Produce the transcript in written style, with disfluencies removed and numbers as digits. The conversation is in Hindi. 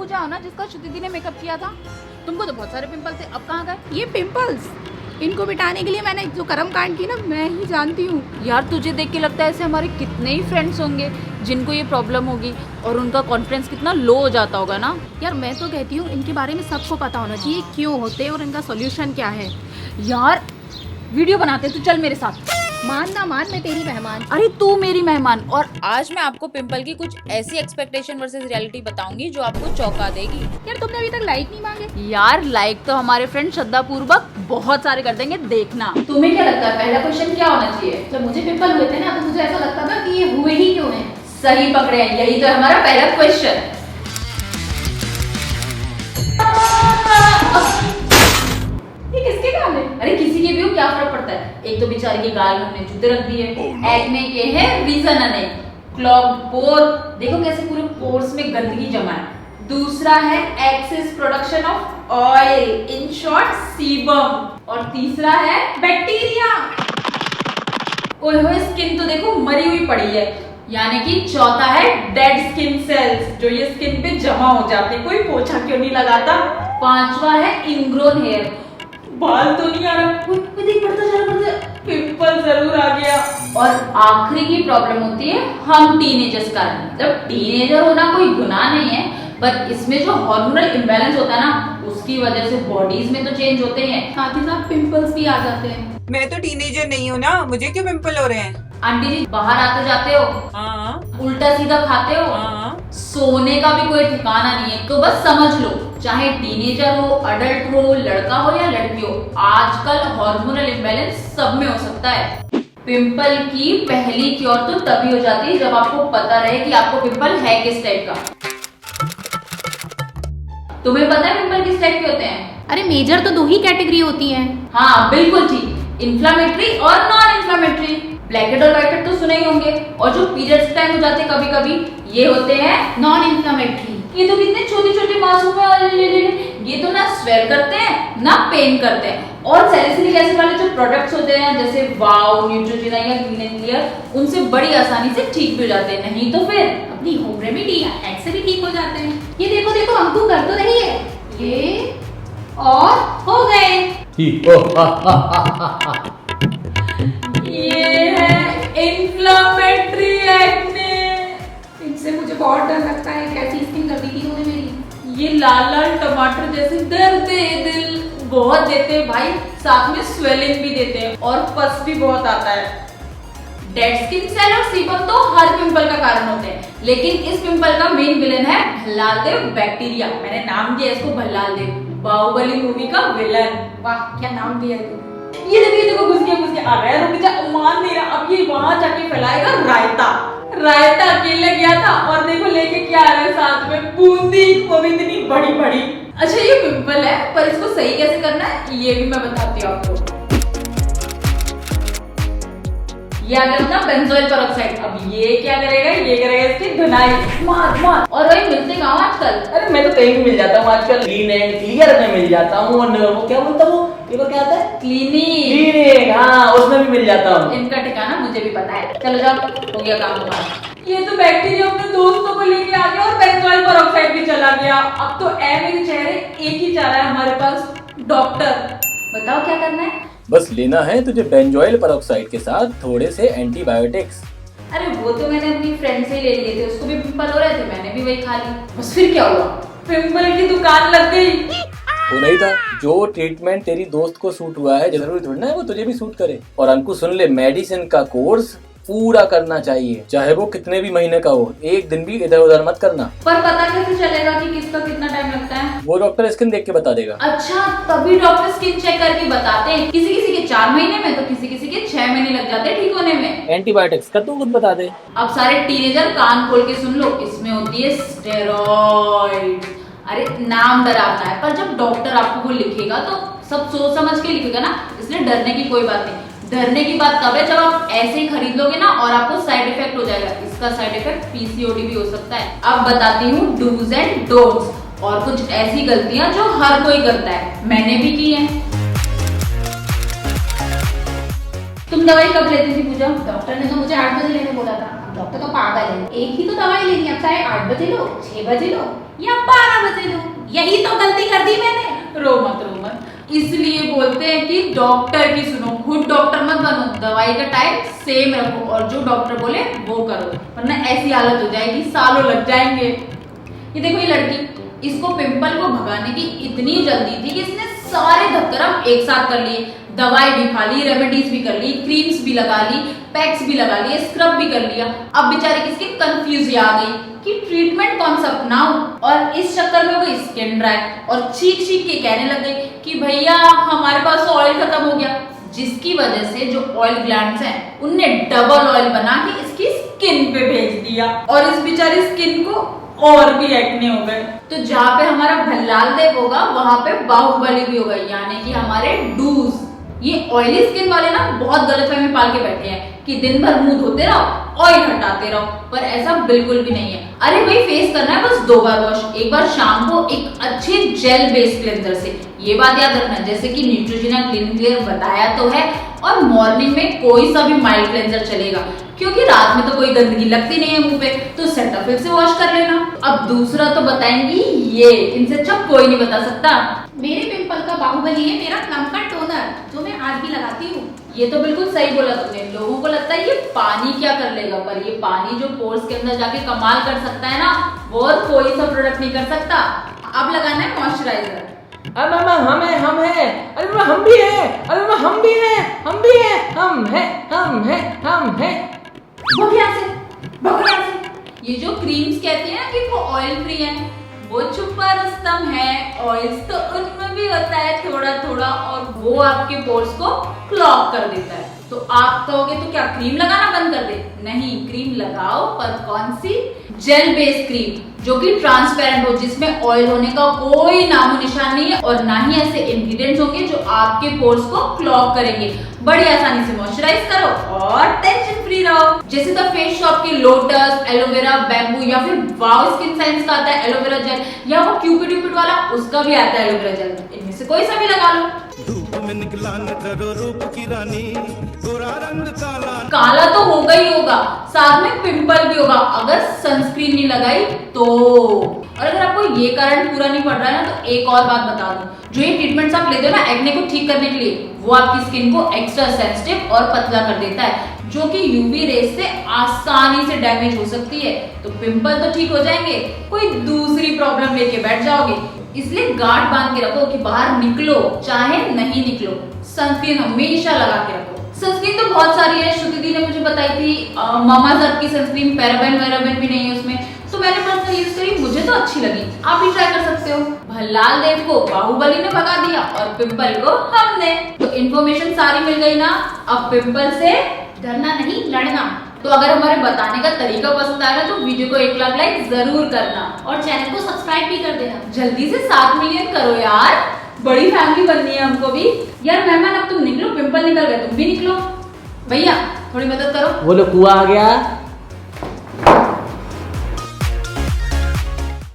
पूजा हो ना जिसका श्रुति दी ने मेकअप किया था। तुमको तो बहुत सारे पिंपल थे, अब कहाँ गए ये पिंपल्स? इनको मिटाने के लिए मैंने जो कर्म कांड की ना, मैं ही जानती हूँ। यार तुझे देख के लगता है ऐसे हमारे कितने ही फ्रेंड्स होंगे जिनको ये प्रॉब्लम होगी और उनका कॉन्फिडेंस कितना लो हो जाता होगा ना। यार मैं तो कहती हूँ इनके बारे में सबको पता होना चाहिए क्यों होते हैं और इनका सोल्यूशन क्या है। यार वीडियो बनाते तू चल मेरे साथ। मान ना मान, मैं तेरी मेहमान। अरे तू मेरी मेहमान। और आज मैं आपको पिंपल की कुछ ऐसी एक्सपेक्टेशन वर्सेस रियलिटी बताऊंगी जो आपको चौंका देगी। यार तुमने अभी तक लाइक नहीं मांगे। यार लाइक तो हमारे फ्रेंड श्रद्धा पूर्वक बहुत सारे कर देंगे, देखना। तुम्हें क्या लगता है पहला क्वेश्चन क्या होना चाहिए? जब मुझे पिंपल हुए थे ना तो मुझे ऐसा लगता था कि ये हुए ही क्यों हैं। सही पकड़े हैं, यही तो है हमारा पहला क्वेश्चन। ये किसके गाल है? अरे किसी के भी हो, क्या फर्क पड़ता है। एक तो बेचारे के गाल में हमने जूते रख दिए। एक्ने के हैं रीजन अनेक। क्लॉग्ड पोर, देखो कैसे पूरे पोर्स में गंदगी जमा है। दूसरा है excess production of oil, in short sebum. और तीसरा है बैक्टीरिया। ओए स्किन तो देखो मरी हुई पड़ी है। यानी कि चौथा है डेड स्किन सेल्स, जो ये स्किन पे जमा हो जाते हैं। कोई पोछा क्यों नहीं लगाता? पांचवा है इनग्रोन हेयर, बाल तो नहीं आ रहा, देख बढ़ता पिंपल जरूर आ गया। और आखिरी की प्रॉब्लम होती है हम टीनेजर्स का। मतलब टीनेजर होना कोई गुनाह नहीं है, पर इसमें जो हार्मोनल इम्बैलेंस होता है ना, उसकी वजह से बॉडीज में तो चेंज होते हैं, साथ ही साथ पिंपल्स भी आ जाते हैं। मैं तो टीनेजर नहीं हूँ ना, मुझे क्यों पिंपल हो रहे हैं? आंटी जी बाहर आते जाते हो, हाँ उल्टा सीधा खाते हो, हाँ। सोने का भी कोई ठिकाना नहीं है। तो बस समझ लो, चाहे टीनेजर हो, अडल्ट हो, लड़का हो या लड़की हो, आजकल हार्मोनल इम्बैलेंस सब में हो सकता है। पिंपल की पहली क्योर तो तभी हो जाती है जब आपको पता रहे कि आपको पिंपल है किस टाइप का। तुम्हें पता है पिंपल किस टाइप के होते हैं? अरे मेजर तो दो ही कैटेगरी होती हैं। हाँ बिल्कुल ठीक, इन्फ्लामेटरी और नॉन इन्फ्लामेटरी। ब्लैकहेड और व्हाइटहेड तो सुने ही होंगे। और जो पीरियड्स टाइम हो जाते हैं कभी कभी, ये होते हैं नॉन इन्फ्लामेटरी। ये तो कितने छोटे छोटे मासूम है, ये तो ना स्वेल करते हैं ना पेन करते हैं। और सैलिसिलिक एसिड वाले जो प्रोडक्ट्स होते हैं जैसे वाव, न्यूट्रोजिना या क्लीन एंड क्लियर, उनसे बड़ी आसानी से ठीक भी हो जाते हैं। नहीं तो फिर अपनी होम रेमेडी हैक से भी ठीक हो जाते हैं। ये देखो देखो, अंकु कर तो रही है ये, और हो गए। ये है इन्फ्लेमेटरी एक्ने। इनसे मुझे बहुत डर लगता है। कैसी स्किन कर दी थी उन्होंने मेरी। ये लाल लाल टमाटर जैसे दर्द दिल बहुत देते हैं भाई, साथ में स्वेलिंग भी देते हैं और पस भी बहुत आता है। डेड स्किन सेल और सीबम तो हर पिंपल का कारण होते हैं, लेकिन इस पिंपल का मेन विलन है भल्लाल देव बैक्टीरिया। मैंने नाम दिया इसको भल्लाल देव, बाहुबली मूवी का विलन। वाह क्या नाम दिया है तुमने। ये देखो घुस गया आ रहा है, रुक जा, मान नहीं रहा। अब ये वहां जाके फैलाएगा रायता। रायता अकेले गया था और देखो लेके क्या आ रहा है साथ में, बूंदी, वो भी इतनी बड़ी बड़ी। अच्छा ये पिंपल है, पर इसको सही कैसे करना है ये भी मैं बताती हूँ आपको। ये आ गया अपना बेंजोइल पेरोक्साइड। अब ये क्या करेगा, ये करेगा इसकी धुनाई, मार। और वही मिलते कहाँ आजकल? अरे मैं तो कहीं भी मिल जाता हूँ आजकल, क्लीन एंड क्लियर में मिल जाता हूँ। और वो क्या बोलता हूँ, एक बार क्या आता है, क्लीनिंग, हाँ उसमें भी मिल जाता हूँ। इनका ठिकाना मुझे भी पता है। चलो जाओ, हो गया काम तुम्हारा। ये तो बैक्टीरिया अपने दोस्तों को लेके आ गया और बेंजोइल पेरोक्साइड भी चला गया। अब तो ए मेरे चेहरे एक ही चाह रहा है हमारे पास, डॉक्टर बताओ क्या करना है? बस लेना है तुझे बेंजोइल पेरोक्साइड के साथ थोड़े से एंटीबायोटिक्स। अरे वो तो मैंने अपनी फ्रेंड से ही ले लिए थे, उसको भी पिंपल हो रहे थे, मैंने भी वही खा ली। बस फिर क्या हुआ, पिंपल की दुकान लग गई। वो नहीं था, जो ट्रीटमेंट तेरी दोस्त को सूट हुआ है जरूरी थोड़ी ना है वो तुझे भी सूट करे। और अंकु सुन ले, मेडिसिन का कोर्स पूरा करना चाहिए, चाहे वो कितने भी महीने का हो। एक दिन भी इधर उधर मत करना। पर पता कैसे चलेगा कि किसका कितना टाइम लगता है? वो डॉक्टर स्किन देख के बता देगा। अच्छा, तभी डॉक्टर स्किन चेक करके बताते हैं। किसी किसी के 4 महीने में तो किसी किसी के 6 महीने लग जाते हैं ठीक होने में। एंटीबायोटिक्स का तू खुद बता दे। अब सारे टीनेजर कान खोल के सुन लो, इसमें होती है स्टेरॉइड। अरे नाम डरावना है, पर जब डॉक्टर आपको वो लिखेगा तो सब सोच समझ के लिखेगा ना, इसलिए डरने की कोई बात नहीं। डरने की बात तब है जब आप ऐसे ही खरीद लोगे ना और आपको साइड इफेक्ट हो जाएगा। इसका साइड इफेक्ट पीसीओडी भी हो सकता है। अब बताती हूँ डूज एंड डोंट्स और कुछ ऐसी गलतियां जो हर कोई करता है, मैंने भी की है। तुम दवाई कब लेती थी पूजा? डॉक्टर ने तो मुझे 8 बजे लेने बोला था। डॉक्टर तो पागल है, एक ही तो दवाई लेनी है, अब चाहे 8 बजे लो 6 बजे लो या 12 बजे लो। यही तो गलती कर दी मैंने। रो मत। इसलिए बोलते हैं कि डॉक्टर की सुनो, खुद डॉक्टर मत बनो। दवाई का टाइम सेम रखो और जो डॉक्टर बोले वो करो, वरना ऐसी हालत हो जाएगी, सालों लग जाएंगे। ये देखो ये लड़की, इसको पिंपल को भगाने की इतनी जल्दी थी कि इसने सारे धक्करम एक साथ कर लिए। दवाई भी खा ली, रेमेडीज भी कर ली, क्रीम्स भी लगा ली, पैक्स भी लगा लिए, स्क्रब भी कर लिया। अब बेचारे किसकी कंफ्यूज आ गई कि ट्रीटमेंट कौन सा अपनाऊं, और इस चक्कर में वो स्किन ड्राई और चीख के कहने लग गई कि भैया हमारे पास ऑयल खत्म हो गया, जिसकी वजह से जो ऑयल ग्लैंड्स हैं उनने डबल ऑयल बना के इसकी स्किन पे भेज दिया और इस बेचारी स्किन को और भी एक्ने हो गए। तो जहाँ पे हमारा भल्लाल देव होगा वहां पे बाहुबली भी होगा, यानी कि हमारे डूज। ये ऑयली स्किन वाले ना बहुत गलतफहमी पाल के बैठे हैं कि दिन भर मुंह धोते रहो, ऑयल हटाते रहो, पर ऐसा बिल्कुल भी नहीं है। अरे भाई फेस करना है बस 2 बार वॉश, एक बार शाम को एक अच्छे जेल बेस्ड क्लेंजर से। ये बात याद रखना, जैसे कि न्यूट्रोजिना क्लीन क्लियर बताया तो है, और मॉर्निंग में कोई सा भी माइल्ड क्लेंजर चलेगा, क्योंकि रात में तो कोई गंदगी लगती नहीं है मुंह पे, तो सेटाफिल से वॉश कर लेना। अब दूसरा तो बताएंगी ये, इनसे अच्छा कोई नहीं बता सकता। मेरे पिंपल का बाहुबली है मेरा प्लम का टोनर, जो मैं आज भी लगाती हूँ। ये तो बिल्कुल सही बोला तुमने। लोगों को लगता है ये पानी क्या कर लेगा, पर ये पानी जो पोर्स के अंदर जाके कमाल कर सकता है ना, वो और कोई सा प्रोडक्ट नहीं कर सकता। अब लगाना है मॉइस्चराइजर। अरे मामा हम हैं, अरे मामा हम भी हैं, अरे मामा हम भी हैं, हम हैं। भाग यहाँ से। ये जो क्रीम्स कहते हैं ना कि वो ऑयल फ्री है, वो छुपा रुस्तम है। ऑयल्स तो उनमें भी होता है थोड़ा थोड़ा, और वो आपके पोर्स को क्लॉग कर देता है। तो आप कहोगे तो क्या क्रीम लगाना बंद कर दे? नहीं, क्रीम लगाओ, पर कौन सी? जेल बेस्ड क्रीम, जो कि ट्रांसपेरेंट हो, जिसमें ऑयल होने का कोई नामो निशान नहीं है, और ना ही ऐसे इंग्रेडिएंट्स होंगे जो आपके पोर्स को क्लॉग करेंगे। बड़ी आसानी से मॉइस्चराइज करो और टेंशन फ्री रहो। जैसे द फेस शॉप के लोटस, एलोवेरा, बैम्बू, या फिर वाव स्किन साइंस का आता है एलोवेरा जेल, या वो क्यूपिड वाला उसका भी आता है एलोवेरा जेल। इनमें से कोई सा भी लगा लो। धूप में निकला न करो रूप की रानी, गोरा रंग काला तो होगा ही होगा, साथ में पिंपल भी होगा अगर सनस्क्रीन नहीं लगाई तो। और अगर आपको ये कारण पूरा नहीं पड़ रहा है ना, तो एक और बात बता दूं, जो ये ट्रीटमेंट्स आप लेते हो ना एक्ने को ठीक करने के लिए, वो आपकी स्किन को एक्स्ट्रा सेंसिटिव और पतला कर देता है, जो कि यूवी रेस से आसानी से डैमेज हो सकती है। तो पिंपल तो ठीक हो जाएंगे, कोई दूसरी प्रॉब्लम लेके बैठ जाओगे। इसलिए गांठ बांध के रखो कि बाहर निकलो चाहे नहीं निकलो, सनस्क्रीन हमेशा लगा के रखो। सनस्क्रीन तो बहुत सारी है, श्रुति दी ने मुझे बताई थी, मामाअर्थ की सनस्क्रीन, पैराबेन वैराबेन भी नहीं है उसमें, तो मैंने पर्सनली यूज करी, मुझे तो अच्छी लगी। आप भी ट्राई कर सकते हो। भल्लाल देव को बाहुबली ने भगा दिया और पिंपल को हमने। तो इन्फॉर्मेशन सारी मिल गई ना, अब पिंपल से डरना नहीं, लड़ना। तो अगर हमारे बताने का तरीका पसंद आया तो वीडियो को 1 लाख लाइक जरूर करना, और चैनल को सब्सक्राइब भी कर देना। जल्दी से 7 मिलियन करो यार, बड़ी फैमिली बननी है हमको भी। यार मेहमान अब तुम निकलो, पिंपल निकल गए, तुम भी निकलो। भैया थोड़ी मदद करो। वो लोग कुआ आ गया।